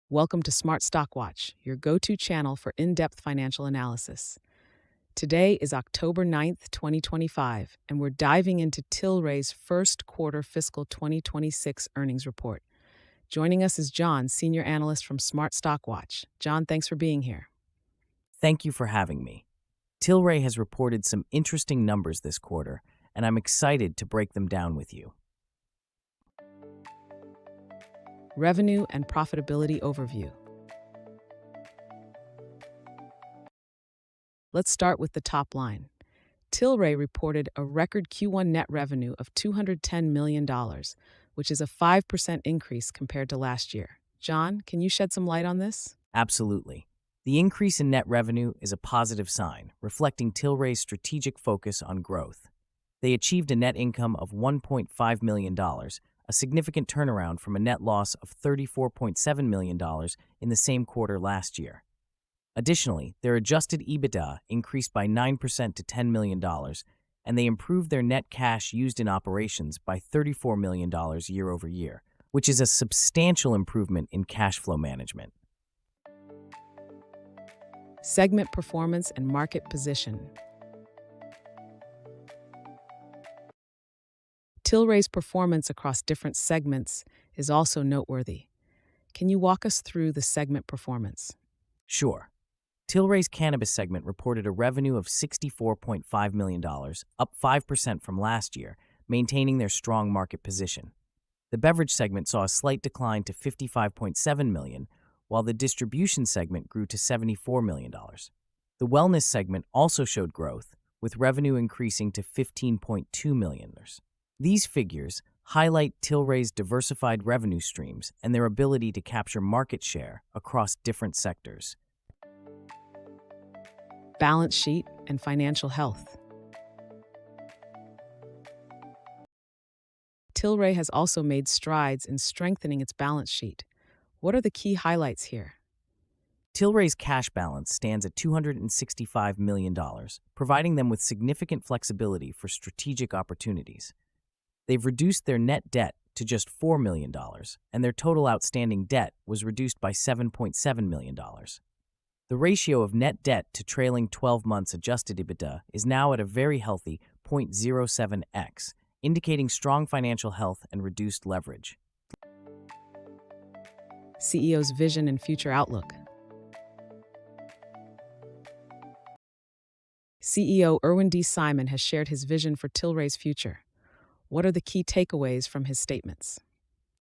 Welcome to Smart Stock Watch, your go-to channel for in-depth financial analysis. Today is October 9th, 2025, and we're diving into Tilray's first quarter fiscal 2026 earnings report. Joining us is John, senior analyst from Smart Stock Watch. John, thanks for being here. Thank you for having me. Tilray has reported some interesting numbers this quarter, and I'm excited to break them down with you. Revenue and profitability overview. Let's start with the top line. Tilray reported a record Q1 net revenue of $210 million, which is a 5% increase compared to last year. John, can you shed some light on this? Absolutely. The increase in net revenue is a positive sign, reflecting Tilray's strategic focus on growth. They achieved a net income of $1.5 million, a significant turnaround from a net loss of $34.7 million in the same quarter last year. Additionally, their adjusted EBITDA increased by 9% to $10 million, and they improved their net cash used in operations by $34 million year over year, which is a substantial improvement in cash flow management. Segment performance and market position. Tilray's performance across different segments is also noteworthy. Can you walk us through the segment performance? Sure. Tilray's cannabis segment reported a revenue of $64.5 million, up 5% from last year, maintaining their strong market position. The beverage segment saw a slight decline to $55.7 million, while the distribution segment grew to $74 million. The wellness segment also showed growth, with revenue increasing to $15.2 million. These figures highlight Tilray's diversified revenue streams and their ability to capture market share across different sectors. Balance sheet and financial health. Tilray has also made strides in strengthening its balance sheet. What are the key highlights here? Tilray's cash balance stands at $265 million, providing them with significant flexibility for strategic opportunities. They've reduced their net debt to just $4 million, and their total outstanding debt was reduced by $7.7 million. The ratio of net debt to trailing 12 months adjusted EBITDA is now at a very healthy 0.07x, indicating strong financial health and reduced leverage. CEO's vision and future outlook. CEO Irwin D has shared his vision for Tilray's future. What are the key takeaways from his statements?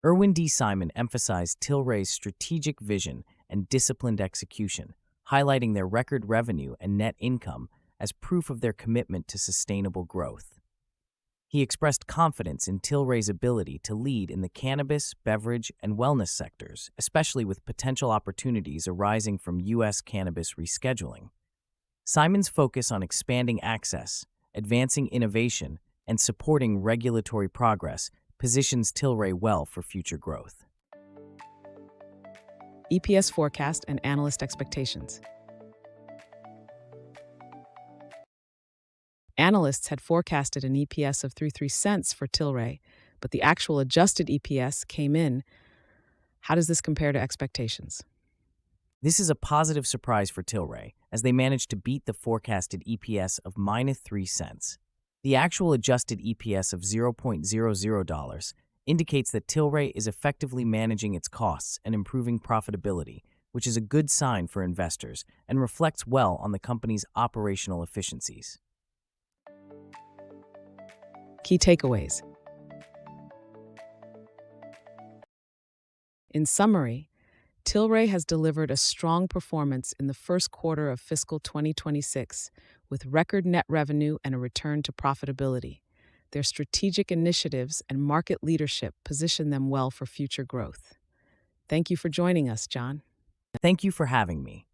Irwin D emphasized Tilray's strategic vision and disciplined execution, highlighting their record revenue and net income as proof of their commitment to sustainable growth. He expressed confidence in Tilray's ability to lead in the cannabis, beverage, and wellness sectors, especially with potential opportunities arising from U.S. cannabis rescheduling. Simon's focus on expanding access, advancing innovation, and supporting regulatory progress positions Tilray well for future growth. EPS forecast and analyst expectations. Analysts had forecasted an EPS of 33 cents for Tilray, but the actual adjusted EPS came in. How does this compare to expectations? This is a positive surprise for Tilray, as they managed to beat the forecasted EPS of -3 cents. The actual adjusted EPS of $0.00 indicates that Tilray is effectively managing its costs and improving profitability, which is a good sign for investors and reflects well on the company's operational efficiencies. Key takeaways. In summary, Tilray has delivered a strong performance in the first quarter of fiscal 2026, with record net revenue and a return to profitability. Their strategic initiatives and market leadership position them well for future growth. Thank you for joining us, John. Thank you for having me.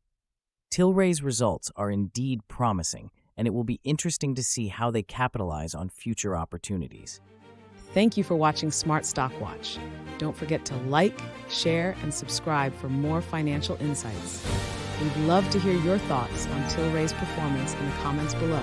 Tilray's results are indeed promising, and it will be interesting to see how they capitalize on future opportunities. Thank you for watching Smart Stock Watch. Don't forget to like, share, and subscribe for more financial insights. We'd love to hear your thoughts on Tilray's performance in the comments below.